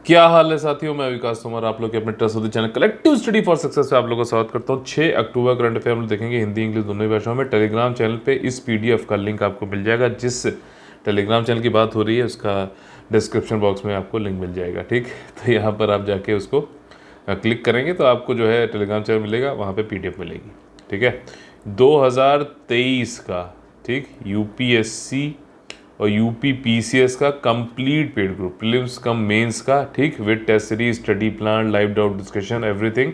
क्या हाल है साथियों, मैं विकास तोमर आप लोग के अपने trust channel collective study for success से आप लोगों का स्वागत करता हूं। 6 अक्टूबर करंट अफेयर हम लोग देखेंगे हिंदी इंग्लिश दोनों ही भाषाओं में। टेलीग्राम चैनल पे इस पीडीएफ का लिंक आपको मिल जाएगा। जिस टेलीग्राम चैनल की बात हो रही है उसका डिस्क्रिप्शन बॉक्स में आपको लिंक मिल जाएगा, ठीक। तो यहाँ पर आप जाके उसको क्लिक करेंगे तो आपको जो है टेलीग्राम चैनल मिलेगा, वहाँ पर PDF मिलेगी, ठीक है। 2023 का, ठीक, UPSC और UPPCS का complete paid group, prelims cum mains का, ठीक, with test series, study plan, live doubt discussion, everything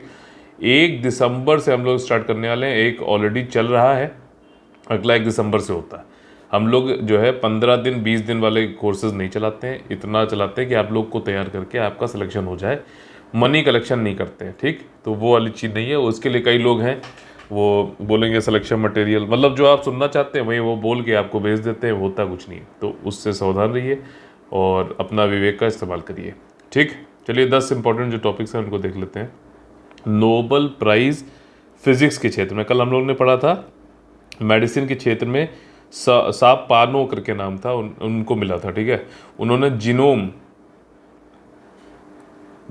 1 दिसंबर से हम लोग स्टार्ट करने वाले हैं। एक ऑलरेडी चल रहा है, अगला 1 दिसंबर से होता है। हम लोग जो है 15 दिन 20 दिन वाले कोर्सेज नहीं चलाते हैं, इतना चलाते हैं कि आप लोग को तैयार करके आपका सिलेक्शन हो जाए। मनी कलेक्शन नहीं करते हैं, ठीक। तो वो वाली चीज़ नहीं है। उसके लिए कई लोग हैं वो बोलेंगे सिलेक्शन मटेरियल, मतलब जो आप सुनना चाहते हैं वही वो बोल के आपको भेज देते हैं, होता कुछ नहीं। तो उससे सावधान रहिए और अपना विवेक का इस्तेमाल करिए, ठीक। चलिए 10 इंपॉर्टेंट जो टॉपिक्स हैं उनको देख लेते हैं। नोबल प्राइज़ फिजिक्स के क्षेत्र में, कल हम लोग ने पढ़ा था मेडिसिन के क्षेत्र में साप पानो करके नाम था, उनको मिला था, ठीक है। उन्होंने जीनोम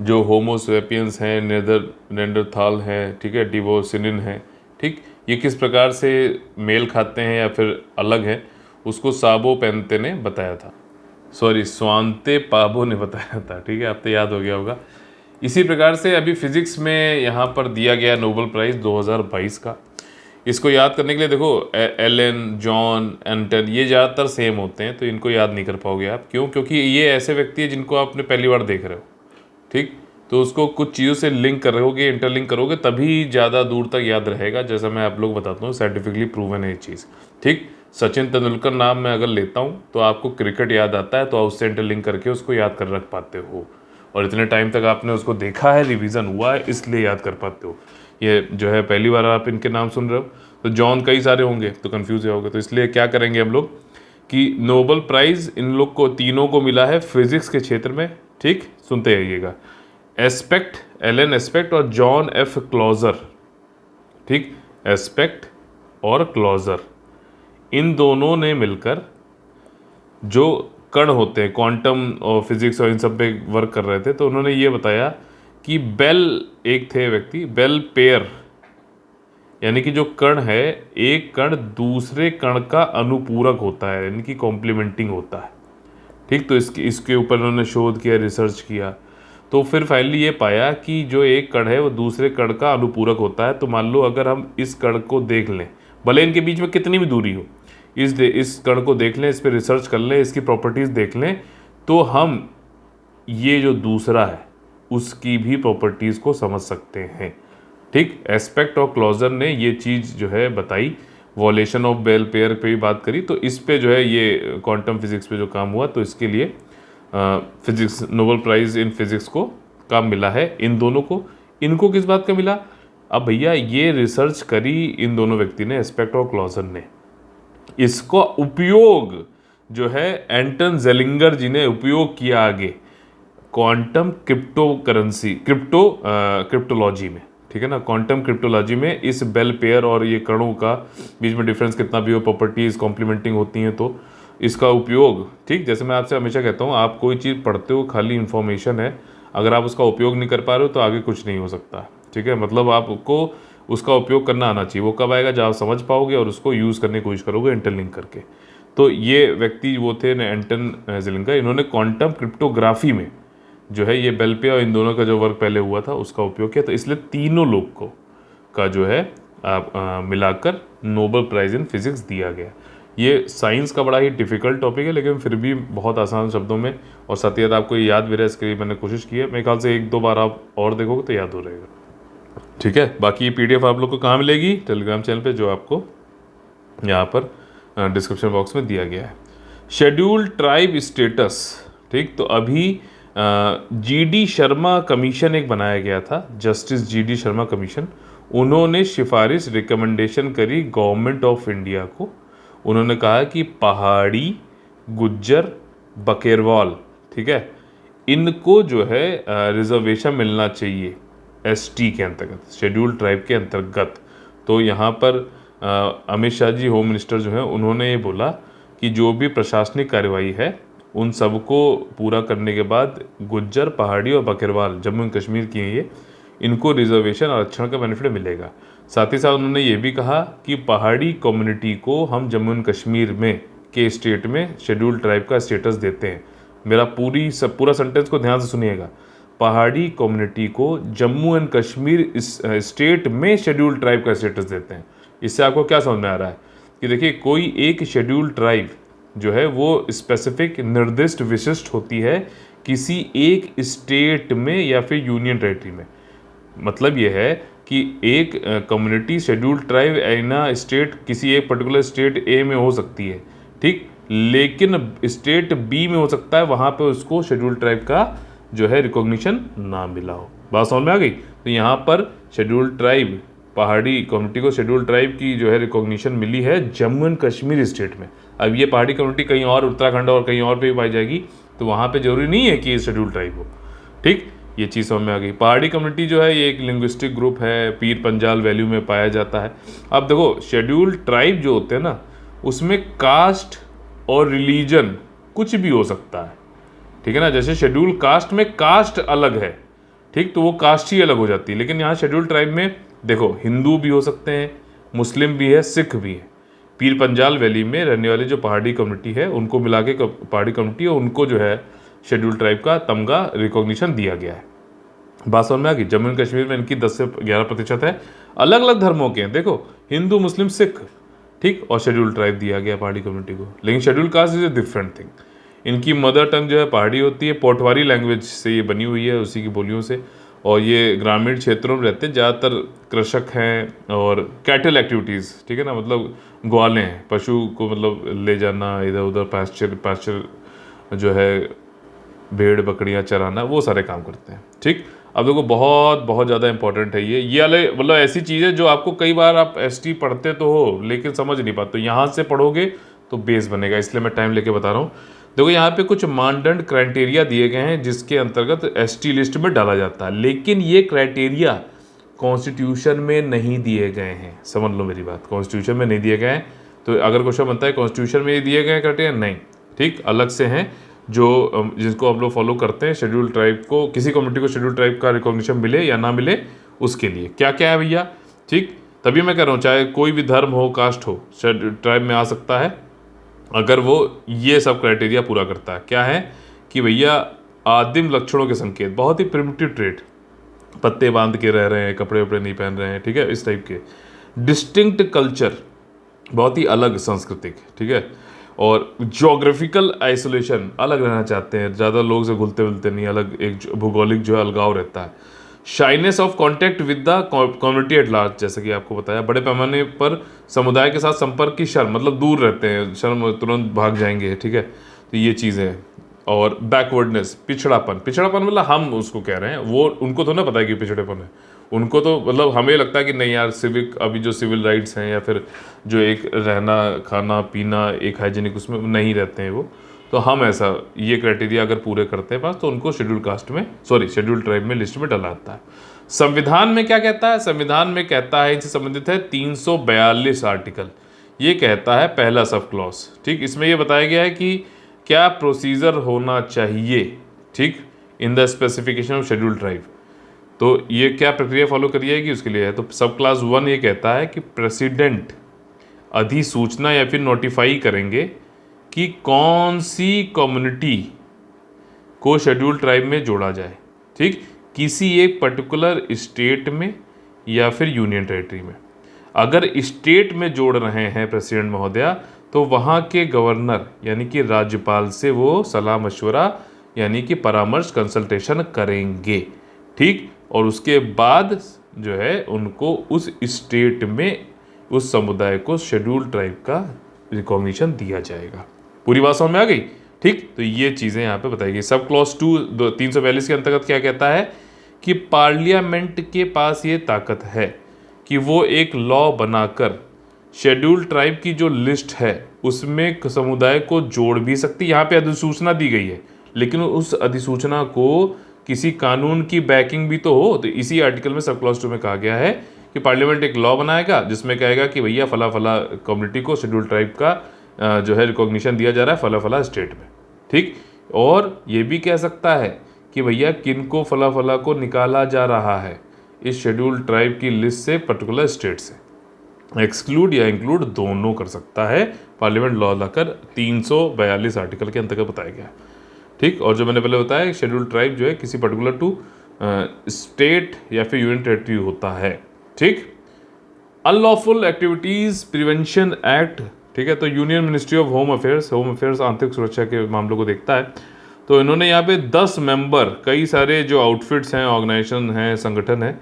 जो होमोसेपियंस हैं, नेंडरथाल हैं, ठीक है, डिवोसिनिन है, ठीक, ये किस प्रकार से मेल खाते हैं या फिर अलग हैं, उसको साबो पेंते ने बताया था, सॉरी स्वांते पाबो ने बताया था, ठीक है। अब तो याद हो गया होगा। इसी प्रकार से अभी फिजिक्स में यहाँ पर दिया गया नोबेल प्राइज़ 2022 का। इसको याद करने के लिए देखो एलन, जॉन, एंटन, ये ज़्यादातर सेम होते हैं, तो इनको याद नहीं कर पाओगे आप। क्यों? क्योंकि ये ऐसे व्यक्ति है जिनको आपने पहली बार देख रहे हो, ठीक। तो उसको कुछ चीज़ों से लिंक करोगे, इंटरलिंक करोगे, तभी ज़्यादा दूर तक याद रहेगा। जैसा मैं आप लोग बताता हूँ, साइंटिफिकली प्रूवन है ये चीज़, ठीक। सचिन तेंदुलकर नाम मैं अगर लेता हूँ तो आपको क्रिकेट याद आता है, तो आप उससे इंटरलिंक करके उसको याद कर रख पाते हो। और इतने टाइम तक आपने उसको देखा है, रिवीजन हुआ है, इसलिए याद कर पाते हो। ये जो है पहली बार आप इनके नाम सुन रहे हो, तो जॉन कई सारे होंगे तो कन्फ्यूज होगे। तो इसलिए क्या करेंगे हम लोग कि नोबेल प्राइज़ इन लोग को तीनों को मिला है फिजिक्स के क्षेत्र में, ठीक। सुनते रहिएगा। एस्पेक्ट, एलन एस्पेक्ट और जॉन F क्लॉजर, ठीक। एस्पेक्ट और क्लॉजर, इन दोनों ने मिलकर जो कण होते हैं, क्वांटम और फिजिक्स और इन सब पे वर्क कर रहे थे। तो उन्होंने ये बताया कि बेल, एक थे व्यक्ति, बेल पेयर, यानी कि जो कण है, एक कण दूसरे कण का अनुपूरक होता है, यानी कि कॉम्प्लीमेंटिंग होता है, ठीक। तो इसके ऊपर उन्होंने शोध किया, रिसर्च किया। तो फिर फाइनली ये पाया कि जो एक कण है वो दूसरे कण का अनुपूरक होता है। तो मान लो अगर हम इस कण को देख लें, भले इनके बीच में कितनी भी दूरी हो, इस कण को देख लें, इस पर रिसर्च कर लें, इसकी प्रॉपर्टीज़ देख लें, तो हम ये जो दूसरा है उसकी भी प्रॉपर्टीज़ को समझ सकते हैं, ठीक। एस्पेक्ट और क्लॉजर ने ये चीज़ जो है बताई, वॉलेशन ऑफ बेल पेयर पे भी बात करी। तो इस पे जो है ये क्वांटम फिजिक्स पे जो काम हुआ, तो इसके लिए physics Nobel prize in physics को काम मिला है इन दोनों को। इनको किस बात का मिला? अब भैया ये रिसर्च करी इन दोनों व्यक्ति ने, एस्पेक्ट और क्लॉजर ने। इसका उपयोग जो है एंटन जेलिंगर जी ने उपयोग किया आगे क्वांटम क्रिप्टोलॉजी में, ठीक है ना। क्वांटम क्रिप्टोलॉजी में इस बेल पेयर और ये कणों का बीच में डिफरेंस कितना भी हो, प्रॉपर्टीज कॉम्प्लीमेंटिंग होती हैं, तो इसका उपयोग, ठीक। जैसे मैं आपसे हमेशा कहता हूँ, आप कोई चीज़ पढ़ते हो खाली इन्फॉर्मेशन है, अगर आप उसका उपयोग नहीं कर पा रहे हो तो आगे कुछ नहीं हो सकता, ठीक है। मतलब आपको उसका उपयोग करना आना चाहिए। वो कब आएगा? जब आप समझ पाओगे और उसको यूज़ करने की कोशिश करोगे इंटरलिंक करके। तो ये व्यक्ति वो थे एंटन जेलिंगर, इन्होंने क्वांटम क्रिप्टोग्राफी में जो है ये बेल पेयर और इन दोनों का जो वर्क पहले हुआ था उसका उपयोग किया। तो इसलिए तीनों लोग को का जो है मिलाकर नोबेल प्राइज़ इन फिजिक्स दिया गया। ये साइंस का बड़ा ही डिफ़िकल्ट टॉपिक है, लेकिन फिर भी बहुत आसान शब्दों में और साथ ही साथ आपको ये याद भी रहे, इसके लिए मैंने कोशिश की है। मेरे ख्याल से 1-2 बार आप और देखोगे तो याद हो रहेगा, ठीक है। बाकी ये PDF आप लोग को कहाँ मिलेगी? टेलीग्राम चैनल पे, जो आपको यहाँ पर डिस्क्रिप्शन बॉक्स में दिया गया है। शेड्यूल ट्राइब स्टेटस, ठीक। तो अभी GD शर्मा कमीशन एक बनाया गया था, जस्टिस GD शर्मा कमीशन। उन्होंने सिफारिश, रिकमेंडेशन करी गवर्नमेंट ऑफ इंडिया को। उन्होंने कहा कि पहाड़ी, गुज्जर, बकेरवाल, ठीक है, इनको जो है रिजर्वेशन मिलना चाहिए ST के अंतर्गत, शेड्यूल ट्राइब के अंतर्गत। तो यहाँ पर अमित शाह जी, होम मिनिस्टर जो है, उन्होंने ये बोला कि जो भी प्रशासनिक कार्यवाही है उन सबको पूरा करने के बाद गुज्जर, पहाड़ी और बकरवाल जम्मू एंड कश्मीर की हैं ये, इनको रिजर्वेशन आरक्षण का बेनिफिट मिलेगा। साथ ही साथ उन्होंने ये भी कहा कि पहाड़ी कम्युनिटी को हम जम्मू एंड कश्मीर में के स्टेट में शेड्यूल्ड ट्राइब का स्टेटस देते हैं। मेरा पूरा सेंटेंस को ध्यान से सुनिएगा। पहाड़ी कम्युनिटी को जम्मू एंड कश्मीर स्टेट में शेड्यूल्ड ट्राइब का स्टेटस देते हैं। इससे आपको क्या समझ में आ रहा है कि देखिए, कोई एक शेड्यूल्ड ट्राइब जो है वो स्पेसिफिक निर्दिष्ट विशिष्ट होती है किसी एक स्टेट में या फिर यूनियन टेरिटरी में। मतलब ये है कि एक community scheduled tribe in state किसी एक पर्टिकुलर स्टेट ए में हो सकती है, ठीक, लेकिन स्टेट बी में हो सकता है वहाँ पे उसको शेड्यूल्ड ट्राइब का जो है रिकॉग्निशन ना मिला हो। बात समझ में आ गई? तो यहाँ पर शेड्यूल्ड ट्राइब, पहाड़ी कम्युनिटी को शेड्यूल्ड ट्राइब की जो है रिकॉग्निशन मिली है जम्मू एंड कश्मीर स्टेट में। अब ये पहाड़ी कम्युनिटी कहीं और उत्तराखंड और कहीं और पे भी पाई जाएगी, तो वहाँ पे जरूरी नहीं है कि ये शेड्यूल्ड ट्राइब हो, ठीक। ये चीज़ समझ में आ गई। पहाड़ी कम्युनिटी जो है ये एक लिंग्विस्टिक ग्रुप है, पीर पंजाल वैल्यू में पाया जाता है। अब देखो, शेड्यूल्ड ट्राइब जो होते हैं ना, उसमें कास्ट और रिलीजन कुछ भी हो सकता है, ठीक है ना। जैसे शेड्यूल कास्ट में कास्ट अलग है, ठीक, तो वो कास्ट ही अलग हो जाती है। लेकिन यहाँ शेड्यूल ट्राइब में देखो, हिंदू भी हो सकते हैं, मुस्लिम भी है, सिख भी है। पीर पंजाल वैली में रहने वाली जो पहाड़ी कम्युनिटी है उनको मिला के पहाड़ी कम्युनिटी है, उनको जो है शेड्यूल ट्राइब का तमगा रिकॉग्निशन दिया गया है। बात समझ में आ गई? जम्मू एंड कश्मीर में इनकी 10 से 11% है। अलग अलग धर्मों के हैं, देखो, हिंदू, मुस्लिम, सिख, ठीक, और शेड्यूल ट्राइब दिया गया पहाड़ी कम्युनिटी को। लेकिन schedule caste is a different thing. इनकी मदर टंग जो है पहाड़ी होती है, पोटवारी लैंग्वेज से ये बनी हुई है, उसी की बोलियों से। और ये ग्रामीण क्षेत्रों में रहते हैं, ज़्यादातर कृषक हैं और कैटल एक्टिविटीज़, ठीक है ना, मतलब ग्वाले हैं, पशु को मतलब ले जाना इधर उधर, पास्चर जो है भेड़ बकरियां चराना, वो सारे काम करते हैं, ठीक। अब देखो, बहुत बहुत ज़्यादा इंपॉर्टेंट है ये वाले, मतलब ऐसी चीज़ है जो आपको कई बार आप एसटी पढ़ते तो हो लेकिन समझ नहीं पाते, तो यहाँ से पढ़ोगे तो बेस बनेगा, इसलिए मैं टाइम लेके बता रहा हूँ। देखो, यहाँ पे कुछ मानदंड क्राइटेरिया दिए गए हैं जिसके अंतर्गत एसटी लिस्ट में डाला जाता है, लेकिन ये क्राइटेरिया कॉन्स्टिट्यूशन में नहीं दिए गए हैं। समझ लो मेरी बात, कॉन्स्टिट्यूशन में नहीं दिए गए हैं। तो अगर क्वेश्चन बनता है कॉन्स्टिट्यूशन में ये दिए गए क्राइटेरिया, नहीं, ठीक, अलग से हैं जो जिसको हम लोग फॉलो करते हैं। शेड्यूल ट्राइब को, किसी कम्युनिटी को शेड्यूल ट्राइब का रिकॉग्निशन मिले या ना मिले, उसके लिए क्या क्या है भैया, ठीक। तभी मैं कह रहा हूँ, चाहे कोई भी धर्म हो, कास्ट हो, शेड्यूल ट्राइब में आ सकता है अगर वो ये सब क्राइटेरिया पूरा करता है। क्या है कि भैया, आदिम लक्षणों के संकेत, बहुत ही प्रिमिटिव ट्रेट, पत्ते बांध के रह रहे हैं, कपड़े वपड़े नहीं पहन रहे हैं, ठीक है, इस टाइप के। डिस्टिंक्ट कल्चर, बहुत ही अलग सांस्कृतिक, ठीक है। और ज्योग्राफिकल आइसोलेशन, अलग रहना चाहते हैं, ज़्यादा लोग से घुलते मिलते नहीं, अलग एक भूगोलिक जो है अलगाव रहता है। Shyness of contact with the community at large, जैसे कि आपको बताया, बड़े पैमाने पर समुदाय के साथ संपर्क की शर्म, मतलब दूर रहते हैं, शर्म, तुरंत भाग जाएंगे, ठीक है, तो ये चीज़ें हैं। और बैकवर्डनेस, पिछड़ापन मतलब हम उसको कह रहे हैं, वो उनको तो ना पता है कि पिछड़ेपन है, उनको तो मतलब हमें लगता है कि नहीं यार, सिविक, अभी जो सिविल राइट्स हैं या फिर जो एक रहना खाना पीना एक हाइजीनिक, उसमें नहीं रहते हैं वो, तो हम ऐसा ये क्राइटेरिया अगर पूरे करते हैं पास, तो उनको शेड्यूल कास्ट में, सॉरी, शेड्यूल ट्राइब में लिस्ट में डाला जाता है। संविधान में क्या कहता है? संविधान में कहता है, इनसे संबंधित है 342 आर्टिकल। ये कहता है, पहला सब क्लॉज, ठीक, इसमें ये बताया गया है कि क्या प्रोसीजर होना चाहिए, ठीक, in the specification of schedule tribe. तो ये क्या प्रक्रिया फॉलो करी जाएगी उसके लिए है। तो सब क्लास 1 ये कहता है कि प्रेसिडेंट अधिसूचना या फिर नोटिफाई करेंगे कि कौन सी कम्युनिटी को शेड्यूल ट्राइब में जोड़ा जाए, ठीक, किसी एक पर्टिकुलर स्टेट में या फिर यूनियन टेरिटरी में। अगर स्टेट में जोड़ रहे हैं प्रेसिडेंट महोदया, तो वहाँ के गवर्नर यानी कि राज्यपाल से वो सलाह मशवरा यानी कि परामर्श, कंसल्टेशन करेंगे, ठीक, और उसके बाद जो है उनको उस स्टेट में उस समुदाय को शेड्यूल ट्राइब का रिकॉग्निशन दिया जाएगा। पूरी बात समझ में आ गई, ठीक। तो ये चीज़ें यहाँ पे बताई गई। सब क्लॉज 2 342 के अंतर्गत क्या कहता है कि पार्लियामेंट के पास ये ताकत है कि वो एक लॉ बनाकर शेड्यूल ट्राइब की जो लिस्ट है उसमें समुदाय को जोड़ भी सकती है। यहाँ पे अधिसूचना दी गई है, लेकिन उस अधिसूचना को किसी कानून की बैकिंग भी तो हो। तो इसी आर्टिकल में सब क्लॉज 2 में कहा गया है कि पार्लियामेंट एक लॉ बनाएगा जिसमें कहेगा कि भैया फला फला कम्युनिटी को शेड्यूल ट्राइब का जो है रिकॉग्निशन दिया जा रहा है फला फला स्टेट में। ठीक। और ये भी कह सकता है कि भैया किनको फला फला को निकाला जा रहा है इस शेड्यूल्ड ट्राइब की लिस्ट से, पर्टिकुलर स्टेट से। एक्सक्लूड या इंक्लूड दोनों कर सकता है, पार्लियामेंट लॉ लाकर 342 आर्टिकल के अंतर्गत बताया गया। ठीक। और जो मैंने पहले बताया, शेड्यूल्ड ट्राइब जो है किसी पर्टिकुलर टू स्टेट या फिर यूनियन टेरिटरी होता है। ठीक। अनलॉफुल एक्टिविटीज प्रिवेंशन एक्ट, ठीक है, तो union ministry of home affairs आंतरिक सुरक्षा के मामलों को देखता है। तो इन्होंने यहाँ पे 10 मेंबर, कई सारे जो आउटफिट्स हैं, ऑर्गेनाइजेशन हैं, संगठन हैं,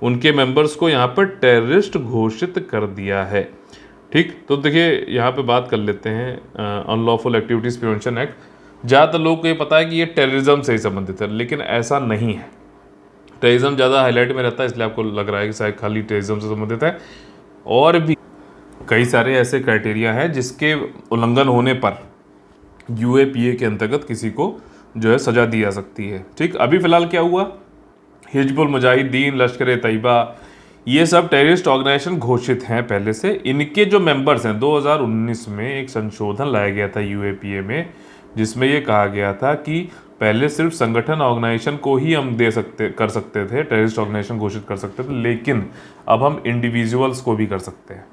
उनके मेंबर्स को यहाँ पर टेररिस्ट घोषित कर दिया है। ठीक। तो देखिए यहाँ पे बात कर लेते हैं अनलॉफुल एक्टिविटीज़ प्रिवेंशन एक्ट। ज़्यादातर लोगों को ये पता है कि ये टेररिज्म से ही संबंधित है, लेकिन ऐसा नहीं है। टेररिज्म ज़्यादा हाईलाइट में रहता है, इसलिए आपको लग रहा है कि शायद खाली टेररिज्म से संबंधित है। और भी कई सारे ऐसे क्राइटेरिया हैं जिसके उल्लंघन होने पर यूएपीए के अंतर्गत किसी को जो है सजा दी जा सकती है। ठीक। अभी फिलहाल क्या हुआ, हिजबुल मुजाहिदीन, लश्कर ए तैयबा, ये सब टेररिस्ट ऑर्गेनाइजेशन घोषित हैं पहले से। इनके जो मेंबर्स हैं, 2019 में एक संशोधन लाया गया था यूएपीए में, जिसमें ये कहा गया था कि पहले सिर्फ संगठन ऑर्गेनाइजेशन को ही हम कर सकते थे, टेररिस्ट ऑर्गेनाइजेशन घोषित कर सकते थे, लेकिन अब हम इंडिविजुअल्स को भी कर सकते हैं।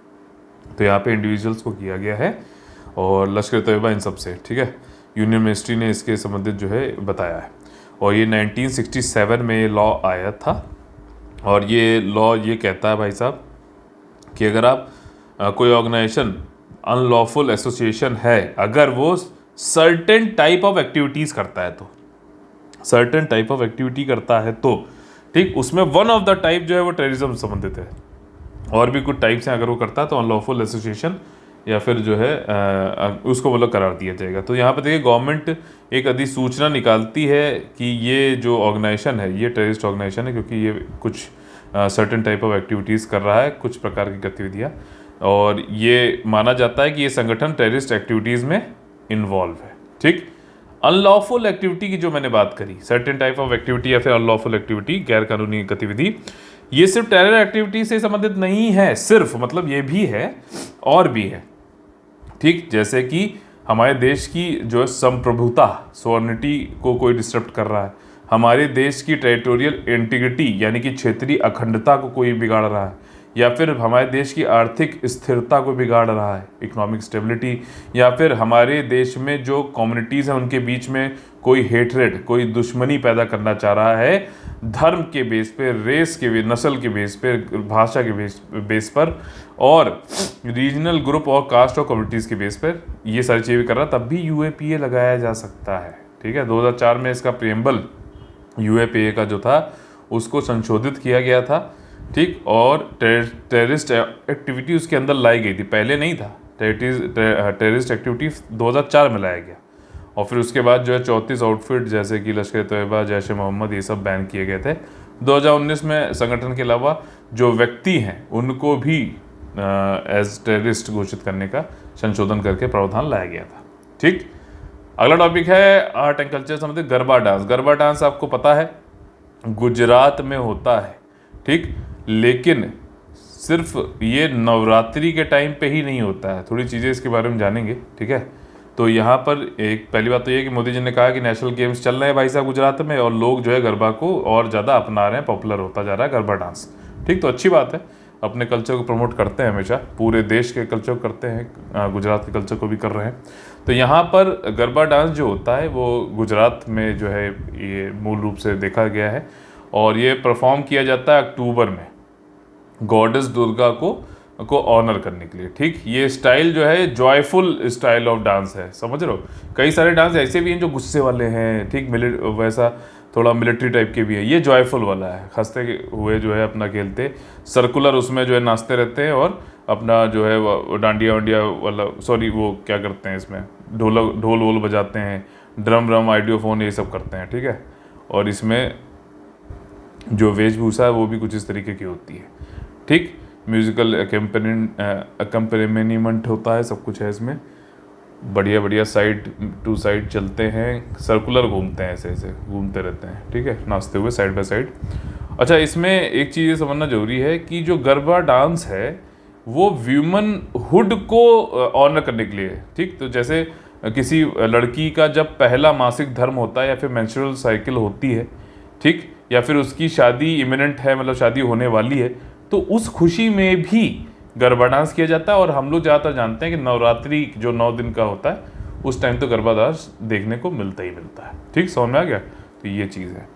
तो यहाँ पे इंडिविजुअल्स को किया गया है, और लश्कर तैयबा इन सब से। ठीक है। यूनियन मिनिस्ट्री ने इसके संबंधित जो है बताया है। और ये 1967 में ये लॉ आया था, और ये लॉ ये कहता है भाई साहब कि अगर आप कोई ऑर्गेनाइजेशन अनलॉफुल एसोसिएशन है, अगर वो सर्टेन टाइप ऑफ एक्टिविटीज़ करता है, तो सर्टेन टाइप ऑफ एक्टिविटी करता है तो ठीक, उसमें वन ऑफ द टाइप जो है वो टेररिज्म से संबंधित है। और भी कुछ टाइप्स हैं, अगर वो करता है तो अनलॉफुल एसोसिएशन या फिर जो है उसको वो लोग करार दिया जाएगा। तो यहाँ पे देखिए गवर्नमेंट एक अधिसूचना निकालती है कि ये जो ऑर्गेनाइजेशन है ये टेररिस्ट ऑर्गेनाइजेशन है, क्योंकि ये कुछ सर्टेन टाइप ऑफ एक्टिविटीज़ कर रहा है, कुछ प्रकार की गतिविधियाँ, और ये माना जाता है कि ये संगठन टेररिस्ट एक्टिविटीज़ में इन्वॉल्व है। ठीक। अनलॉफुल एक्टिविटी की जो मैंने बात करी, सर्टेन टाइप ऑफ एक्टिविटी या फिर अनलॉफुल एक्टिविटी, गैर कानूनी गतिविधि, ये सिर्फ टेरर एक्टिविटी से संबंधित नहीं है सिर्फ, मतलब ये भी है और भी है। ठीक। जैसे कि हमारे देश की जो है संप्रभुता, सॉवरेनिटी को कोई डिस्टर्ब कर रहा है, हमारे देश की टेरिटोरियल इंटीग्रिटी यानी कि क्षेत्रीय अखंडता को कोई बिगाड़ रहा है, या फिर हमारे देश की आर्थिक स्थिरता को बिगाड़ रहा है, इकोनॉमिक स्टेबिलिटी, या फिर हमारे देश में जो कम्युनिटीज़ हैं उनके बीच में कोई हेटरेड, कोई दुश्मनी पैदा करना चाह रहा है, धर्म के बेस पे, रेस के बेस, नस्ल के बेस पे, भाषा के बेस पर, और रीजनल ग्रुप और कास्ट और कम्युनिटीज़ के बेस पर ये सारी चीज़ें कर रहा, तब भी यूएपीए लगाया जा सकता है। ठीक है। 2004 में इसका प्रिएम्बल यूएपीए का जो था उसको संशोधित किया गया था। ठीक। और टेररिस्ट एक्टिविटी उसके अंदर लाई गई थी, पहले नहीं था। टेररिस्ट एक्टिविटी 2004 में लाया गया, और फिर उसके बाद जो है 34 आउटफिट जैसे कि लश्कर तैयबा, जैश ए मोहम्मद, ये सब बैन किए गए थे। 2019 में संगठन के अलावा जो व्यक्ति हैं उनको भी एज टेररिस्ट घोषित करने का संशोधन करके प्रावधान लाया गया था। ठीक। अगला टॉपिक है आर्ट एंड कल्चर संबंधित गरबा डांस। गरबा डांस आपको पता है गुजरात में होता है। ठीक। लेकिन सिर्फ ये नवरात्रि के टाइम पे ही नहीं होता है, थोड़ी चीज़ें इसके बारे में जानेंगे। ठीक है। तो यहाँ पर एक पहली बात तो ये कि मोदी जी ने कहा कि नेशनल गेम्स चल रहे हैं भाई साहब गुजरात में, और लोग जो है गरबा को और ज़्यादा अपना रहे हैं, पॉपुलर होता जा रहा है गरबा डांस। ठीक। तो अच्छी बात है, अपने कल्चर को प्रमोट करते हैं, हमेशा पूरे देश के कल्चर को करते हैं, गुजरात के कल्चर को भी कर रहे हैं। तो यहाँ पर गरबा डांस जो होता है वो गुजरात में जो है ये मूल रूप से देखा गया है, और ये परफॉर्म किया जाता है अक्टूबर में गॉडेस दुर्गा को ऑनर करने के लिए। ठीक। ये स्टाइल जो है जॉयफुल स्टाइल ऑफ डांस है, समझ रहे हो। कई सारे डांस ऐसे भी हैं जो गुस्से वाले हैं, ठीक, वैसा थोड़ा मिलिट्री टाइप के भी है, ये जॉयफुल वाला है, हंसते हुए जो है अपना खेलते, सर्कुलर उसमें जो है नाचते रहते हैं, और अपना जो है वो डांडिया वांडिया वाला, सॉरी वो क्या करते हैं इसमें, ढोल वोल बजाते हैं, ड्रम आइडियोफोन ये सब करते हैं। ठीक है। और इसमें जो वेशभूषा है वो भी कुछ इस तरीके की होती है। ठीक। म्यूज़िकल अकम्पनीमेंट होता है, सब कुछ है इसमें, बढ़िया बढ़िया साइड टू साइड चलते हैं, सर्कुलर घूमते हैं, ऐसे ऐसे घूमते रहते हैं। ठीक है। नाचते हुए साइड बाय साइड। अच्छा, इसमें एक चीज़ समझना जरूरी है कि जो गरबा डांस है वो व्यूमन हुड को ऑनर करने के लिए। ठीक। तो जैसे किसी लड़की का जब पहला मासिक धर्म होता है या फिर मेंस्ट्रुअल साइकिल होती है, ठीक, या फिर उसकी शादी इमिनेंट है, मतलब शादी होने वाली है, तो उस खुशी में भी गरबा डांस किया जाता है। और हम लोग ज़्यादातर जानते हैं कि नवरात्रि जो 9 दिन का होता है उस टाइम तो गरबा डांस देखने को मिलता ही मिलता है। ठीक, समझ में आ गया? तो ये चीज़ है।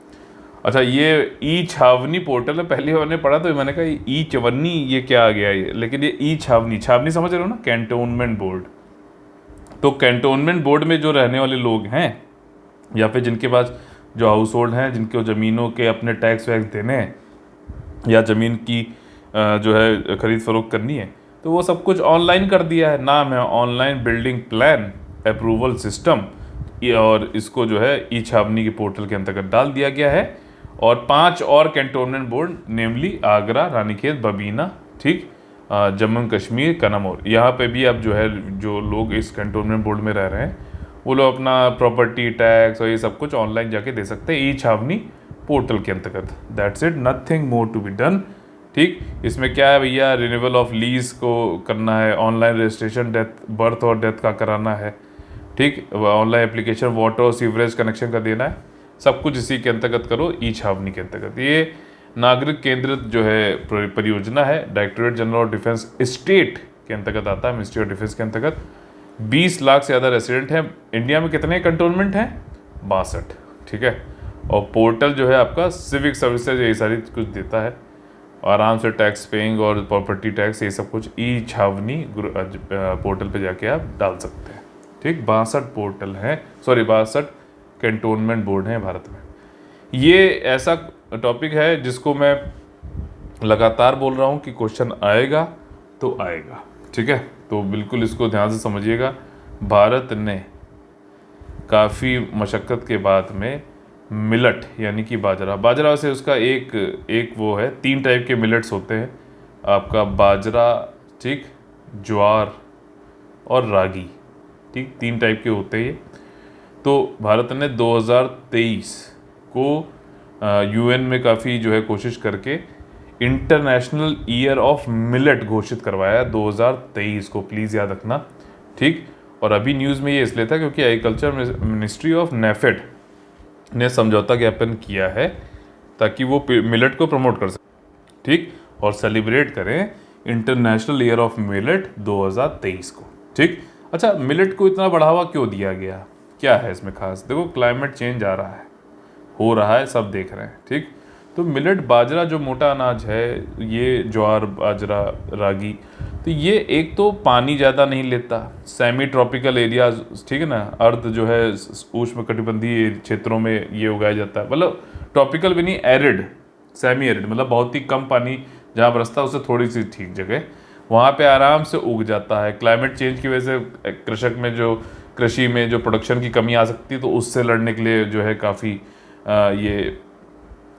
अच्छा, ये ई छावनी पोर्टल है, पहले मैंने पढ़ा तो मैंने कहा ई चवन्नी ये क्या आ गया ये, लेकिन ये ई छावनी, छावनी समझ रहे हो ना, कैंटोनमेंट बोर्ड। तो कैंटोनमेंट बोर्ड में जो रहने वाले लोग हैं या फिर जिनके पास जो हाउस होल्ड हैं, जिनको ज़मीनों के अपने टैक्स वैक्स देने हैं या ज़मीन की जो है ख़रीद फ़रोख्त करनी है, तो वो सब कुछ ऑनलाइन कर दिया है। नाम है online building plan approval system, और इसको जो है ई छावनी के पोर्टल के अंतर्गत डाल दिया गया है। और 5 और कैंटोनमेंट बोर्ड, नेमली आगरा, रानीखेत, बबीना, ठीक, जम्मू कश्मीर, कन्नौज, यहाँ पे भी अब जो है जो लोग इस कैंटोनमेंट बोर्ड में रह रहे हैं वो लोग अपना प्रॉपर्टी टैक्स और ये सब कुछ ऑनलाइन जाके दे सकते हैं ई छावनी पोर्टल के अंतर्गत। That's it, nothing more to be done. ठीक, इसमें क्या है भैया, रिन्यूअल ऑफ लीज को करना है, ऑनलाइन रजिस्ट्रेशन, डेथ, बर्थ और डेथ का कराना है, ठीक, ऑनलाइन एप्लीकेशन, वाटर और सीवरेज कनेक्शन का देना है, सब कुछ इसी के अंतर्गत करो ई छावनी के अंतर्गत। ये नागरिक केंद्रित जो है परियोजना है, directorate general of defence state के अंतर्गत आता है, मिनिस्ट्री ऑफ डिफेंस के अंतर्गत। 20 लाख से ज़्यादा रेसिडेंट हैं इंडिया में। कितने कंटोनमेंट हैं? 62। ठीक है, और पोर्टल जो है आपका सिविक सर्विसेज यही सारी कुछ देता है, आराम से टैक्स पेइंग और प्रॉपर्टी टैक्स ये सब कुछ ई छावनी पोर्टल पे जाके आप डाल सकते हैं। ठीक, 62 पोर्टल हैं, सॉरी 62 कैंटोनमेंट बोर्ड हैं भारत में। ये ऐसा टॉपिक है जिसको मैं लगातार बोल रहा हूँ कि क्वेश्चन आएगा तो आएगा। ठीक है, तो बिल्कुल इसको ध्यान से समझिएगा। भारत ने काफ़ी मशक्क़त के बाद में मिलट यानी कि बाजरा, बाजरा से उसका एक वो है, 3 टाइप के मिलेट्स होते हैं आपका, बाजरा, ठीक, ज्वार और रागी, ठीक, 3 टाइप के होते हैं ये। तो भारत ने 2023 को यूएन में काफ़ी जो है कोशिश करके इंटरनेशनल ईयर ऑफ मिलेट घोषित करवाया 2023 को, प्लीज़ याद रखना। ठीक, और अभी न्यूज़ में ये इसलिए था क्योंकि एग्रीकल्चर मिनिस्ट्री ऑफ नेफेड ने समझौता ज्ञापन किया है ताकि वो मिलेट को प्रमोट कर सके, ठीक, और सेलिब्रेट करें इंटरनेशनल ईयर ऑफ मिलेट 2023 को। ठीक, अच्छा, मिलेट को इतना बढ़ावा क्यों दिया गया, क्या है इसमें खास? देखो, क्लाइमेट चेंज आ रहा है, हो रहा है, सब देख रहे हैं। ठीक, तो मिलेट, बाजरा जो मोटा अनाज है, ये ज्वार, बाजरा, रागी, तो ये एक तो पानी ज़्यादा नहीं लेता, सेमी ट्रॉपिकल एरियाज, ठीक है ना, अर्ध जो है उष्णकटिबंधीय क्षेत्रों में ये उगाया जाता है, मतलब ट्रॉपिकल भी नहीं, एरिड, सेमी एरिड, मतलब बहुत ही कम पानी जहाँ बरसता है उससे थोड़ी सी ठीक जगह, वहाँ पे आराम से उग जाता है। क्लाइमेट चेंज की वजह से कृषि में जो प्रोडक्शन की कमी आ सकती है, तो उससे लड़ने के लिए जो है काफ़ी ये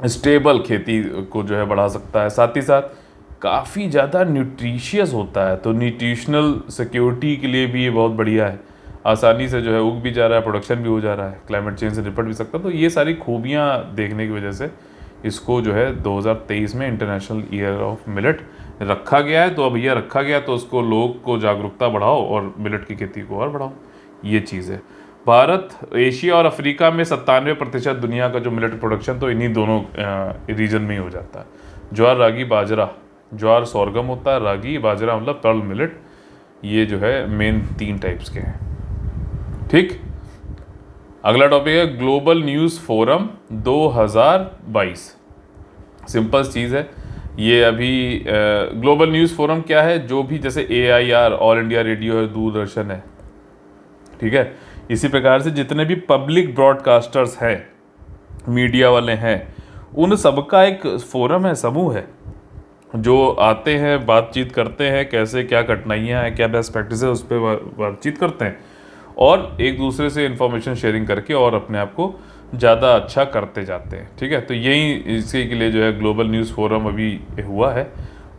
स्टेबल खेती को जो है बढ़ा सकता है। साथ ही साथ काफ़ी ज़्यादा न्यूट्रिशियस होता है, तो न्यूट्रिशनल सिक्योरिटी के लिए भी ये बहुत बढ़िया है, आसानी से जो है उग भी जा रहा है, प्रोडक्शन भी हो जा रहा है, क्लाइमेट चेंज से निपट भी सकता है। तो ये सारी खूबियाँ देखने की वजह से इसको जो है 2023 में इंटरनेशनल ईयर ऑफ मिलेट रखा गया है। तो अब यह रखा गया तो उसको लोग को जागरूकता बढ़ाओ और मिलेट की खेती को और बढ़ाओ, ये चीज़ है। भारत, एशिया और अफ्रीका में 97% दुनिया का जो मिलेट प्रोडक्शन तो इन्हीं दोनों रीजन में ही हो जाता है। ज्वार, रागी, बाजरा, ज्वार सोरगम होता है, रागी, बाजरा मतलब पर्ल मिलेट, ये जो है मेन 3 टाइप्स के हैं। ठीक, अगला टॉपिक है ग्लोबल न्यूज़ फोरम 2022। सिंपल चीज़ है ये। अभी ग्लोबल न्यूज़ फोरम क्या है, जो भी जैसे AIR, ऑल इंडिया रेडियो है, दूरदर्शन है, ठीक है, इसी प्रकार से जितने भी पब्लिक ब्रॉडकास्टर्स हैं, मीडिया वाले हैं, उन सबका एक फोरम है, समूह है, जो आते हैं, बातचीत करते हैं, कैसे क्या कठिनाइयाँ हैं, क्या बेस्ट प्रैक्टिस है, उस पर बातचीत करते हैं और एक दूसरे से इंफॉर्मेशन शेयरिंग करके और अपने आप को ज़्यादा अच्छा करते जाते हैं। ठीक है, तो यही इसी के लिए जो है ग्लोबल न्यूज़ फोरम अभी हुआ है,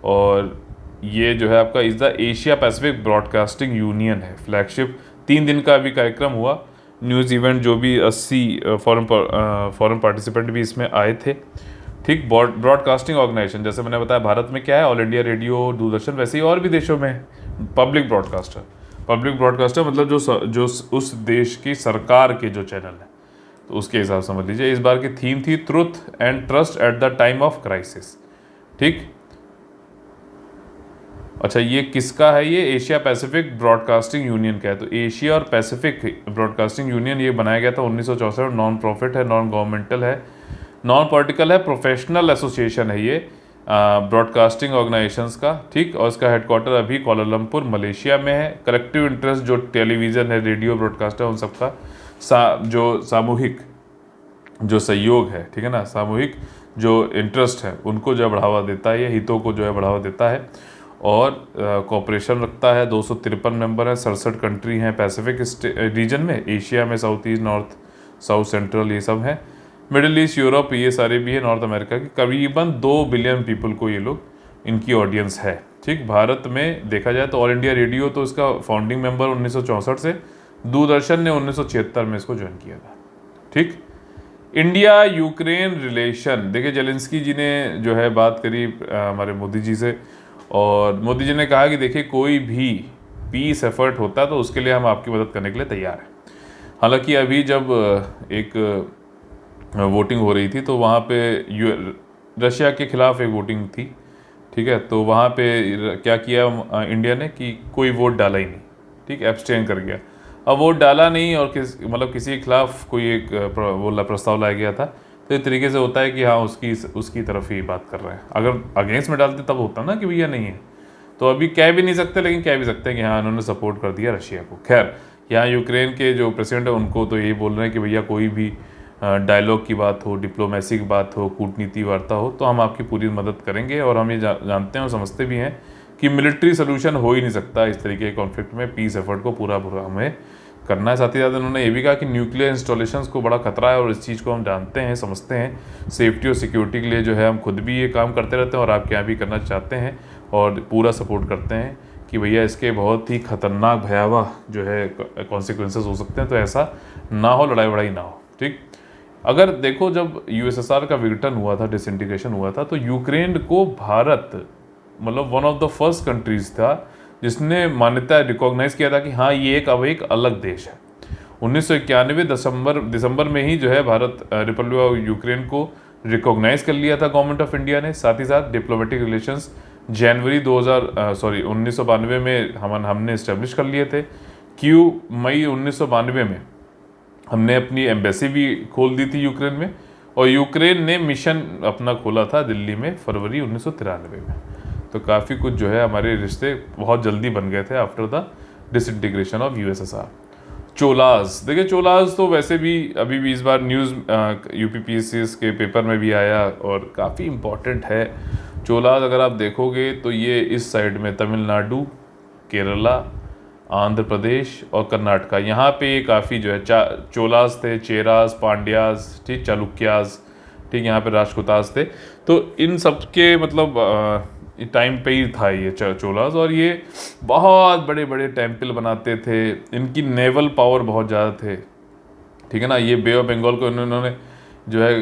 और ये जो है आपका इस the Asia Pacific broadcasting union है, फ्लैगशिप 3 दिन का अभी कार्यक्रम हुआ, न्यूज़ इवेंट, जो भी 80 फॉरेन पार्टिसिपेंट भी इसमें आए थे। ठीक, ब्रॉडकास्टिंग ऑर्गेनाइजेशन, जैसे मैंने बताया भारत में क्या है, ऑल इंडिया रेडियो, दूरदर्शन, वैसे ही और भी देशों में पब्लिक पब्लिक ब्रॉडकास्टर मतलब जो उस देश की सरकार के जो चैनल है, तो उसके हिसाब से समझ लीजिए। इस बार की थीम थी truth and trust at the time of crisis. ठीक, अच्छा ये किसका है? ये एशिया पैसिफिक ब्रॉडकास्टिंग यूनियन का है। तो एशिया और पैसिफिक ब्रॉडकास्टिंग यूनियन ये बनाया गया था 1964। नॉन प्रॉफिट है, नॉन गवर्नमेंटल है, नॉन पॉलिटिकल है, प्रोफेशनल एसोसिएशन है ये ब्रॉडकास्टिंग ऑर्गेनाइजेशंस का। ठीक, और इसका हेडक्वार्टर अभी कोलालमपुर मलेशिया में है। कलेक्टिव इंटरेस्ट जो टेलीविज़न है, रेडियो ब्रॉडकास्टर, उन सबका जो सामूहिक जो सहयोग है, ठीक है ना, सामूहिक जो इंटरेस्ट है उनको जो है बढ़ावा देता है, ये हितों को जो है बढ़ावा देता है। और कोऑपरेशन रखता है। 253 मेंबर हैं, 67 कंट्री हैं पैसिफिक रीजन में, एशिया में south east, north, south central, ये सब हैं, मिडिल ईस्ट, यूरोप, ये सारे भी है, नॉर्थ अमेरिका के करीबन 2 बिलियन पीपल को ये लोग, इनकी ऑडियंस है। ठीक, भारत में देखा जाए तो ऑल इंडिया रेडियो तो इसका फाउंडिंग मेंबर 1964 से, दूरदर्शन ने 1976 में इसको ज्वाइन किया था। ठीक, इंडिया यूक्रेन रिलेशन, देखिए जेलेंस्की जी ने जो है बात करी हमारे मोदी जी से, और मोदी जी ने कहा कि देखिए कोई भी पीस एफर्ट होता है तो उसके लिए हम आपकी मदद करने के लिए तैयार हैं। हालांकि अभी जब एक वोटिंग हो रही थी तो वहाँ पे रशिया के खिलाफ एक वोटिंग थी। ठीक है, तो वहाँ पे क्या किया इंडिया ने कि कोई वोट डाला ही नहीं। ठीक, एब्सटेन कर गया। अब वोट डाला नहीं और किसी के खिलाफ कोई एक प्रस्ताव लाया गया था, तो इस तरीके से होता है कि हाँ उसकी तरफ ही बात कर रहे हैं। अगर अगेंस्ट में डालते तब होता ना कि भैया नहीं है, तो अभी कह भी नहीं सकते, लेकिन कह भी सकते हैं कि हाँ उन्होंने सपोर्ट कर दिया रशिया को। खैर, यहाँ यूक्रेन के जो प्रेसिडेंट है उनको तो यही बोल रहे हैं कि भैया कोई भी डायलॉग की बात हो, डिप्लोमेसी की बात हो, कूटनीति वार्ता हो, तो हम आपकी पूरी मदद करेंगे। और हम ये जानते हैं और समझते भी हैं कि मिलिट्री सोल्यूशन हो ही नहीं सकता इस तरीके के कॉन्फ्लिक्ट में। पीस एफर्ट को पूरा हमें करना है। साथ ही साथ उन्होंने ये भी कहा कि न्यूक्लियर इंस्टॉलेशंस को बड़ा खतरा है, और इस चीज़ को हम जानते हैं, समझते हैं। सेफ्टी और सिक्योरिटी के लिए जो है हम खुद भी ये काम करते रहते हैं और आपके यहाँ भी करना चाहते हैं, और पूरा सपोर्ट करते हैं कि भैया इसके बहुत ही खतरनाक भयावह जो है कॉन्सिक्वेंसेस हो सकते हैं, तो ऐसा ना हो, लड़ाई वड़ाई ना हो। ठीक, अगर देखो जब यूएसएसआर का विघटन हुआ था, डिसइंटीग्रेशन हुआ था, तो यूक्रेन को भारत मतलब one of the first countries था जिसने मान्यता रिकॉग्नाइज किया था कि हाँ ये अब एक अलग देश है। 1991 दिसंबर में ही जो है भारत रिपब्लिक ऑफ यूक्रेन को रिकॉग्नाइज कर लिया था गवर्नमेंट ऑफ इंडिया ने। साथ ही साथ डिप्लोमेटिक रिलेशंस जनवरी 1992 में हमने इस्टेब्लिश कर लिए थे। मई 1992 में हमने अपनी एम्बेसी भी खोल दी थी यूक्रेन में, और यूक्रेन ने मिशन अपना खोला था दिल्ली में फरवरी 1993 में। तो काफ़ी कुछ जो है हमारे रिश्ते बहुत जल्दी बन गए थे after the disintegration of USSR. Cholas, देखिए चोलास तो वैसे भी अभी भी इस बार न्यूज़ यूपीपीएससी के पेपर में भी आया और काफ़ी इम्पोर्टेंट है। चोलास अगर आप देखोगे तो ये इस साइड में तमिलनाडु, केरला, आंध्र प्रदेश और कर्नाटका, यहाँ पे काफ़ी जो है चोलास थे, चेरास, पांड्यास, ठीक, चालुक्यास, ठीक, यहाँ पे राष्ट्रकूतास थे। तो इन सब के मतलब टाइम पे ही था ये चोलास, और ये बहुत बड़े बड़े टेम्पल बनाते थे। इनकी नेवल पावर बहुत ज़्यादा थे। ठीक है ना, ये बे ऑफ बंगाल को इन्होंने जो है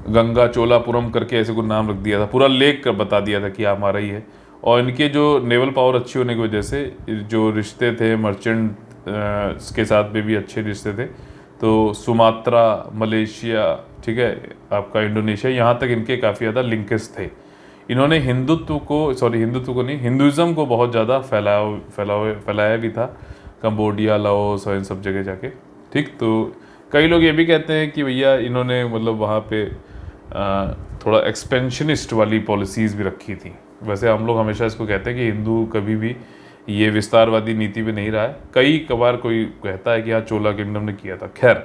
गंगा चोलापुरम करके ऐसे कुछ नाम रख दिया था, पूरा लेक बता दिया था कि हमारा ही है। और इनके जो नेवल पावर अच्छी होने की वजह से जो रिश्ते थे मर्चेंट के साथ में भी अच्छे रिश्ते थे। तो सुमात्रा, मलेशिया, ठीक है, आपका इंडोनेशिया, यहाँ तक इनके काफ़ी ज़्यादा लिंकेज थे। इन्होंने हिंदुत्व को नहीं, हिंदुज़म को बहुत ज़्यादा फैलाया भी था, कंबोडिया, लाओस और इन सब जगह जाके। ठीक, तो कई लोग ये भी कहते हैं कि भैया इन्होंने मतलब वहाँ पे थोड़ा एक्सपेंशनिस्ट वाली पॉलिसीज़ भी रखी थी। वैसे हम लोग हमेशा इसको कहते हैं कि हिंदू कभी भी ये विस्तारवादी नीति पे नहीं रहा है। कई कबार कोई कहता है कि हाँ चोला किंगडम ने किया था। खैर,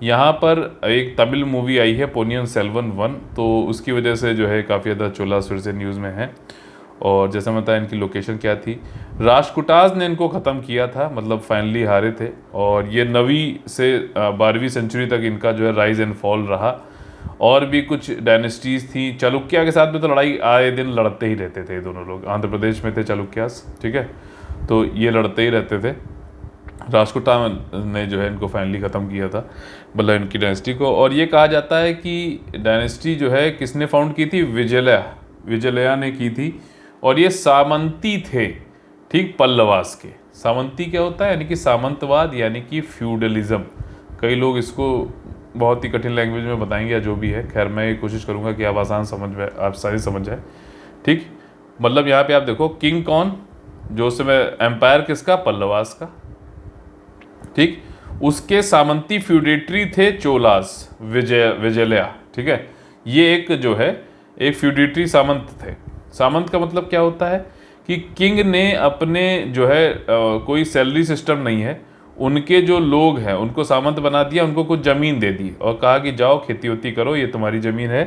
यहाँ पर एक तमिल मूवी आई है पोनियन सेल्वन 1, तो उसकी वजह से जो है काफ़ी ज़्यादा चोलास फिर से न्यूज़ में है। और जैसे मैं बताया इनकी लोकेशन क्या थी, राष्ट्रकूटास ने इनको ख़त्म किया था, मतलब फाइनली हारे थे। और ये 9वीं से 12वीं सेंचुरी तक इनका जो है राइज एंड फॉल रहा। और भी कुछ डायनेस्टीज़ थी। चालुक्या के साथ में तो लड़ाई आए दिन लड़ते ही रहते थे दोनों लोग। आंध्र प्रदेश में थे चालुक्यास, ठीक है, तो ये लड़ते ही रहते थे। राष्ट्रकूटा ने जो है इनको फाइनली ख़त्म किया था, मतलब इनकी डायनेस्टी को। और ये कहा जाता है कि डायनेस्टी जो है किसने फाउंड की थी? विजयलया ने की थी। और ये सामंती थे, ठीक, पल्लवास के। सामंती क्या होता है, यानी कि सामंतवाद, यानी कि फ्यूडलिज्म। कई लोग इसको बहुत ही कठिन लैंग्वेज में बताएंगे या जो भी है, खैर मैं कोशिश करूंगा कि आप आसान समझ में, आप सारी समझ जाए। ठीक, मतलब यहाँ पे आप देखो, किंग कौन, जो उस समय एम्पायर किसका, पल्लवास का। ठीक, उसके सामंती फ्यूडेटरी थे चोलास, विजयलया। ठीक है, ये एक जो है एक फ्यूडेटरी सामंत थे। सामंत का मतलब क्या होता है कि किंग ने अपने जो है कोई सैलरी सिस्टम नहीं है, उनके जो लोग हैं उनको सामंत बना दिया, उनको कुछ ज़मीन दे दी और कहा कि जाओ खेती वेती करो, ये तुम्हारी ज़मीन है,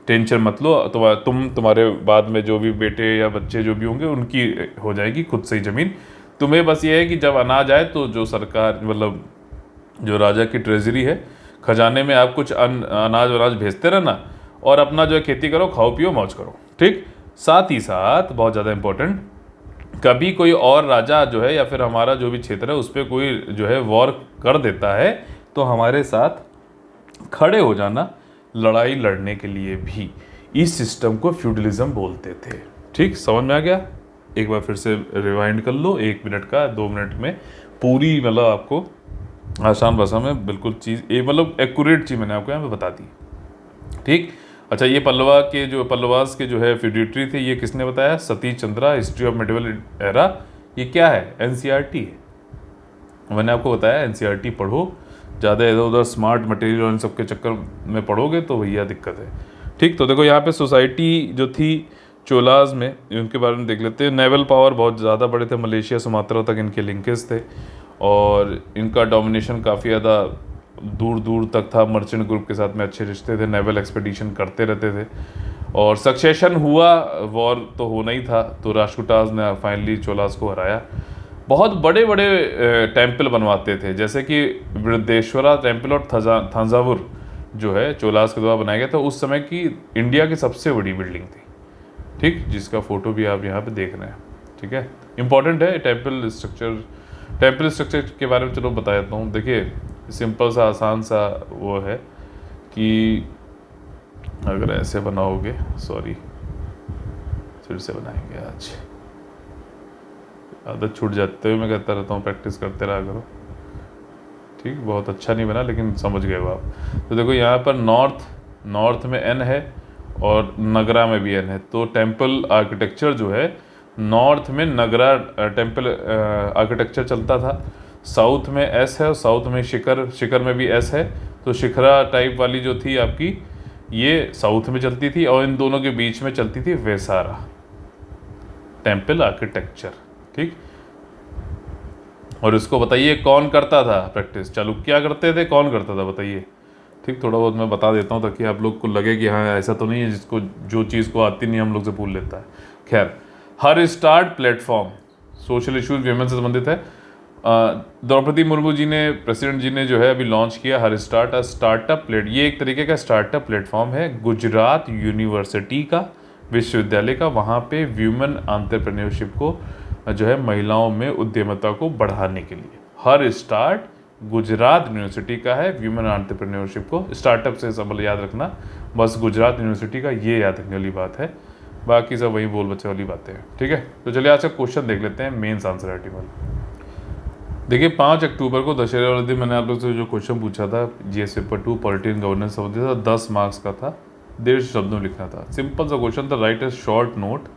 टेंशन मत लो, तुम्हारे बाद में जो भी बेटे या बच्चे जो भी होंगे उनकी हो जाएगी खुद से ही ज़मीन। तुम्हें बस ये है कि जब अनाज आए तो जो सरकार, मतलब जो राजा की ट्रेजरी है, खजाने में आप कुछ अनाज वनाज भेजते रहना और अपना जो है खेती करो, खाओ पियो मौज करो। ठीक, साथ ही साथ बहुत ज़्यादा इंपॉर्टेंट, कभी कोई और राजा जो है या फिर हमारा जो भी क्षेत्र है उस पर कोई जो है वॉर कर देता है तो हमारे साथ खड़े हो जाना लड़ाई लड़ने के लिए भी। इस सिस्टम को फ्यूडलिज्म बोलते थे। ठीक, समझ में आ गया? एक बार फिर से रिवाइंड कर लो, 1 मिनट का, 2 मिनट में पूरी, मतलब आपको आसान भाषा में बिल्कुल चीज़, ये मतलब एक्यूरेट चीज़ मैंने आपको यहाँ पे बता दी। ठीक, अच्छा, ये पल्लवास के जो है फ्यूडेटरी थे, ये किसने बताया? Satish Chandra, history of medieval era. ये क्या है? एनसीईआरटी है। मैंने आपको बताया एनसीईआरटी पढ़ो, ज़्यादा इधर उधर स्मार्ट मटेरियल और इन सब के चक्कर में पढ़ोगे तो भैया दिक्कत है। ठीक, तो देखो यहाँ पे सोसाइटी जो थी चोलाज में, उनके बारे में देख लेते हैं। नेवल पावर बहुत ज़्यादा बड़े थे, मलेशिया सुमात्रा तक इनके लिंकेज थे और इनका डोमिनेशन काफ़ी ज़्यादा दूर दूर तक था। मर्चेंट ग्रुप के साथ में अच्छे रिश्ते थे, नेवल एक्सपेडिशन करते रहते थे और सक्सेशन हुआ, वॉर तो होना ही था, तो राष्ट्रकूटाज ने फाइनली चोलास को हराया। बहुत बड़े बड़े टेम्पल बनवाते थे, जैसे कि बृहदेश्वरा टेम्पल और थंजावुर जो है चोलास के द्वारा बनाया गया था। उस समय की इंडिया की सबसे बड़ी बिल्डिंग थी। ठीक, जिसका फोटो भी आप यहाँ पे देख रहे हैं। ठीक है, इंपॉर्टेंट है टेम्पल स्ट्रक्चर। टेम्पल स्ट्रक्चर के बारे में चलो बता देता हूँ। देखिए, सिंपल सा आसान सा वो है कि अगर ऐसे बनाओगे, सॉरी फिर से बनाएंगे, आज आदत छूट जाते हुए मैं कहता रहता हूँ, प्रैक्टिस करते रहा करो। ठीक, बहुत अच्छा नहीं बना लेकिन समझ गए हो आप। तो देखो यहाँ पर नॉर्थ में एन है और नगरा में भी एन है, तो टेम्पल आर्किटेक्चर जो है नॉर्थ में नगरा टेम्पल आर्किटेक्चर चलता था। साउथ में एस है और साउथ में शिखर में भी एस है, तो शिखरा टाइप वाली जो थी आपकी, ये साउथ में चलती थी और इन दोनों के बीच में चलती थी वेसारा टेम्पल आर्किटेक्चर। ठीक, और इसको बताइए कौन करता था प्रैक्टिस? चालुक्य करते थे, कौन करता था बताइए? ठीक, थोड़ा बहुत मैं बता देता हूँ ताकि आप लोग को लगे कि हाँ ऐसा तो नहीं है जिसको जो चीज़ को आती नहीं हम लोग से पूछ लेता है। खैर, her start platform social issues women से संबंधित है। द्रौपदी मुर्मू जी ने, प्रेसिडेंट जी ने जो है अभी लॉन्च किया हर स्टार्टअप प्लेट। ये एक तरीके का स्टार्टअप प्लेटफॉर्म है गुजरात यूनिवर्सिटी का, विश्वविद्यालय का। वहाँ पे व्यूमन एंटरप्रेन्योरशिप को जो है महिलाओं में उद्यमिता को बढ़ाने के लिए हर स्टार्ट गुजरात यूनिवर्सिटी का है। व्यूमन एंटरप्रेन्योरशिप को स्टार्टअप से सब याद रखना, बस गुजरात यूनिवर्सिटी का, ये याद रखने वाली बात है, बाकी सब वही बोल बच्चे वाली बातें हैं। ठीक है, तो चलिए आज का क्वेश्चन देख लेते हैं, मेंस आंसर राइटिंग वाला। देखिए, 5 अक्टूबर को दशहरे वाले दिन मैंने आप लोग से जो क्वेश्चन पूछा था GS paper 2 polity and governance संबंधित था, 10 मार्क्स का था, 150 शब्दों में लिखना था। सिंपल सा क्वेश्चन था, राइट ए शॉर्ट नोट,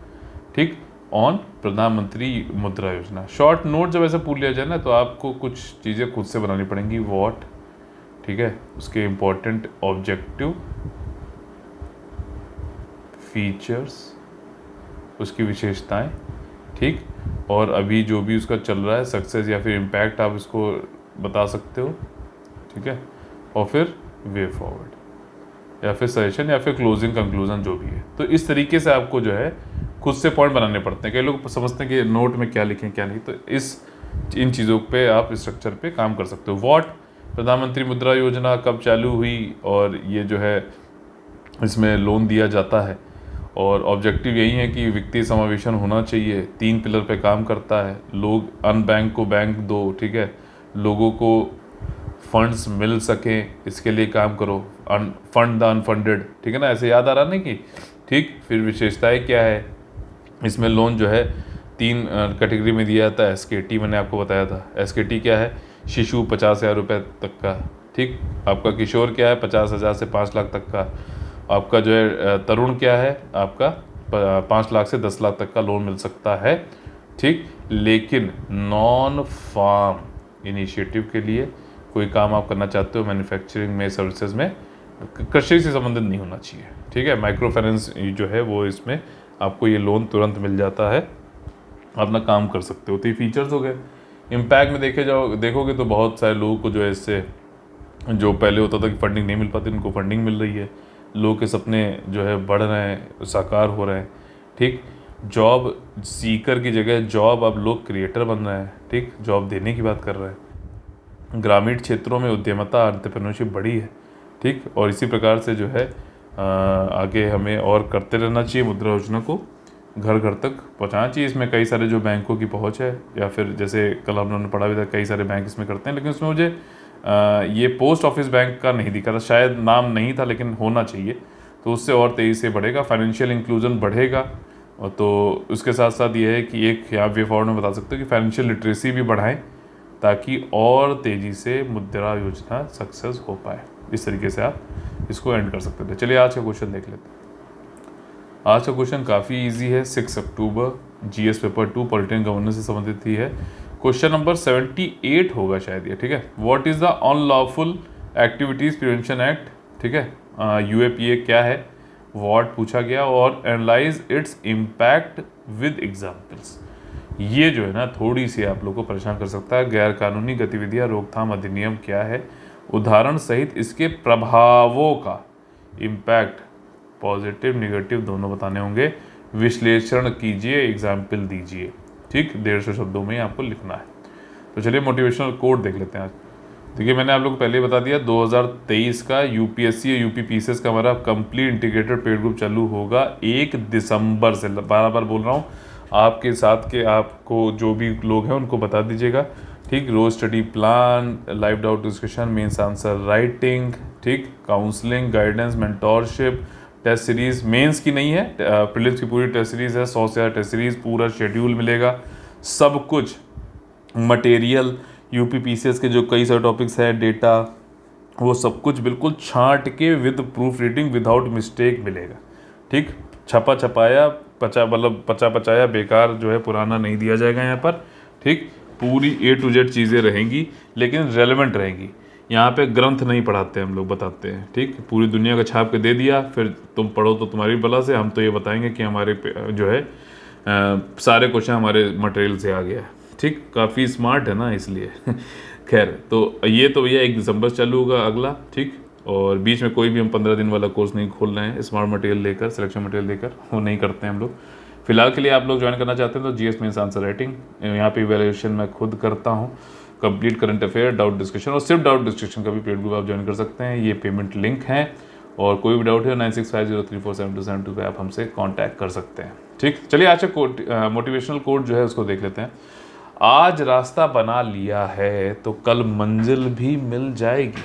ठीक, ऑन प्रधानमंत्री मुद्रा योजना। शॉर्ट नोट जब ऐसे पूछ लिया जाए ना तो आपको कुछ चीज़ें खुद से बनानी पड़ेंगी। व्हाट, ठीक है, उसके इंपॉर्टेंट ऑब्जेक्टिव, फीचर्स, उसकी विशेषताएं, ठीक, और अभी जो भी उसका चल रहा है सक्सेस या फिर इम्पैक्ट आप इसको बता सकते हो। ठीक है, और फिर वे फॉरवर्ड या फिर सजेशन या फिर क्लोजिंग कंक्लूजन जो भी है। तो इस तरीके से आपको जो है खुद से पॉइंट बनाने पड़ते हैं। कई लोग समझते हैं कि नोट में क्या लिखें क्या नहीं, तो इन चीज़ों पे आप स्ट्रक्चर पे काम कर सकते हो। व्हाट, प्रधानमंत्री मुद्रा योजना कब चालू हुई और ये जो है इसमें लोन दिया जाता है, और ऑब्जेक्टिव यही है कि वित्तीय समावेशन होना चाहिए, 3 पिलर पे काम करता है। लोग अनबैंक को बैंक दो, ठीक है, लोगों को फंड्स मिल सकें इसके लिए काम करो, फंड द अनफंडेड, ठीक है ना, ऐसे याद आ रहा नहीं कि ठीक। फिर विशेषताएं क्या है, इसमें लोन जो है 3 कैटेगरी में दिया जाता है। SKT मैंने आपको बताया था। SKT क्या है? शिशु 50,000 रुपये तक का, ठीक। आपका किशोर क्या है? 50,000 से 5 लाख तक का। आपका जो है तरुण क्या है? आपका 5 लाख से 10 लाख तक का लोन मिल सकता है, ठीक। लेकिन नॉन फार्म इनिशिएटिव के लिए कोई काम आप करना चाहते हो मैन्युफैक्चरिंग में, सर्विसेज में, कृषि से संबंधित नहीं होना चाहिए, ठीक है। माइक्रो फाइनेंस जो है वो इसमें आपको ये लोन तुरंत मिल जाता है, अपना काम कर सकते हो। तो ये फीचर्स हो गए। इम्पैक्ट में देखोगे तो बहुत सारे लोगों को जो है इससे, जो पहले होता था कि फंडिंग नहीं मिल पाती, उनको फंडिंग मिल रही है। लोगों के सपने जो है बढ़ रहे हैं, साकार हो रहे हैं, ठीक। जॉब सीकर की जगह जॉब अब लोग क्रिएटर बन रहे हैं, ठीक। जॉब देने की बात कर रहे हैं। ग्रामीण क्षेत्रों में उद्यमता, एंटरप्रेन्योरशिप बढ़ी है, ठीक। और इसी प्रकार से जो है आगे हमें और करते रहना चाहिए। मुद्रा योजना को घर घर तक पहुंचाना चाहिए। इसमें कई सारे जो बैंकों की पहुंच है, या फिर जैसे कल हमने पढ़ा भी था, कई सारे बैंक इसमें करते हैं। लेकिन उसमें मुझे ये पोस्ट ऑफिस बैंक का नहीं दिखा था, शायद नाम नहीं था, लेकिन होना चाहिए। तो उससे और तेज़ी से बढ़ेगा, फाइनेंशियल इंक्लूजन बढ़ेगा। और तो उसके साथ साथ ये है कि एक यहाँ वे फॉरवर्ड में बता सकते हो कि फाइनेंशियल लिटरेसी भी बढ़ाएं, ताकि और तेज़ी से मुद्रा योजना सक्सेस हो पाए। इस तरीके से आप इसको एंड कर सकते थे। चलिए आज का क्वेश्चन देख लेते हैं। आज का क्वेश्चन काफ़ी इजी है। 6 अक्टूबर GS पेपर 2 पॉलिटिकल गवर्नेंस से संबंधित ही है। क्वेश्चन नंबर 78 होगा शायद ये, ठीक है। What is the unlawful activities prevention act, ठीक है। UAPA क्या है, व्हाट पूछा गया, और analyse its impact with examples. ये जो है ना थोड़ी सी आप लोग को परेशान कर सकता है। गैर कानूनी गतिविधियाँ रोकथाम अधिनियम क्या है, उदाहरण सहित इसके प्रभावों का, इम्पैक्ट पॉजिटिव निगेटिव दोनों बताने होंगे। विश्लेषण कीजिए, एग्जाम्पल दीजिए, ठीक। 150 शब्दों में आपको लिखना है। तो चलिए मोटिवेशनल कोड देख लेते हैं आज। देखिए मैंने आप लोग को पहले ही बता दिया, 2023 का UPSC या UPPCS का हमारा कंप्लीट इंटीग्रेटेड पेड ग्रुप चालू होगा 1 दिसंबर से। बार बार बोल रहा हूँ, आपके साथ के आपको जो भी लोग हैं उनको बता दीजिएगा, ठीक। रोज study plan, live doubt discussion, mains answer writing, ठीक। Counselling, guidance, mentorship, test series mains की नहीं है, प्रीलिम्स की पूरी टेस्ट सीरीज है। 100 से ज़्यादा टेस्ट सीरीज, पूरा शेड्यूल मिलेगा, सब कुछ मटेरियल, UPPCS के जो कई सारे टॉपिक्स हैं, डेटा, वो सब कुछ बिल्कुल छांट के with proof reading without mistake मिलेगा, ठीक। छपा छपाया पचा पचाया बेकार जो है पुराना नहीं दिया जाएगा यहाँ पर, ठीक। पूरी A to Z चीज़ें रहेंगी, लेकिन रेलेवेंट रहेंगी। यहाँ पे ग्रंथ नहीं पढ़ाते हम लोग, बताते हैं, ठीक। पूरी दुनिया का छाप के दे दिया, फिर तुम पढ़ो तो तुम्हारी भला से। हम तो ये बताएंगे कि हमारे जो है सारे क्वेश्चन हमारे मटेरियल से आ गया है, ठीक। काफ़ी स्मार्ट है ना, इसलिए खैर तो ये तो भैया 1 दिसंबर चालू होगा अगला, ठीक। और बीच में कोई भी हम 15 दिन वाला कोर्स नहीं खोल रहे हैं। स्मार्ट मटेरियल लेकर, सिलेक्शन मटेरियल लेकर, वो नहीं करते हैं हम लोग। फिलहाल के लिए आप लोग ज्वाइन करना चाहते हैं तो GS मेंस आंसर राइटिंग, यहाँ पे इवैल्यूएशन मैं खुद करता हूँ। Complete current affair, doubt discussion, और सिर्फ डाउट डिस्कशन का भी पेड ग्रुप आप ज्वाइन कर सकते हैं। ये पेमेंट लिंक है, और कोई भी डाउट है 9650347272 पे आप हमसे कांटेक्ट कर सकते हैं, ठीक। चलिए आज का मोटिवेशनल कोड जो है उसको देख लेते हैं। आज रास्ता बना लिया है तो कल मंजिल भी मिल जाएगी।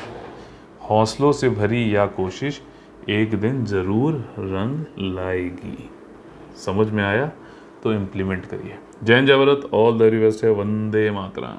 हौसलों से भरी यह कोशिश एक दिन ज़रूर रंग लाएगी। समझ में आया तो इम्प्लीमेंट करिए। जय हिंद, जय Bharat, all the very best है। वंदे मातरम।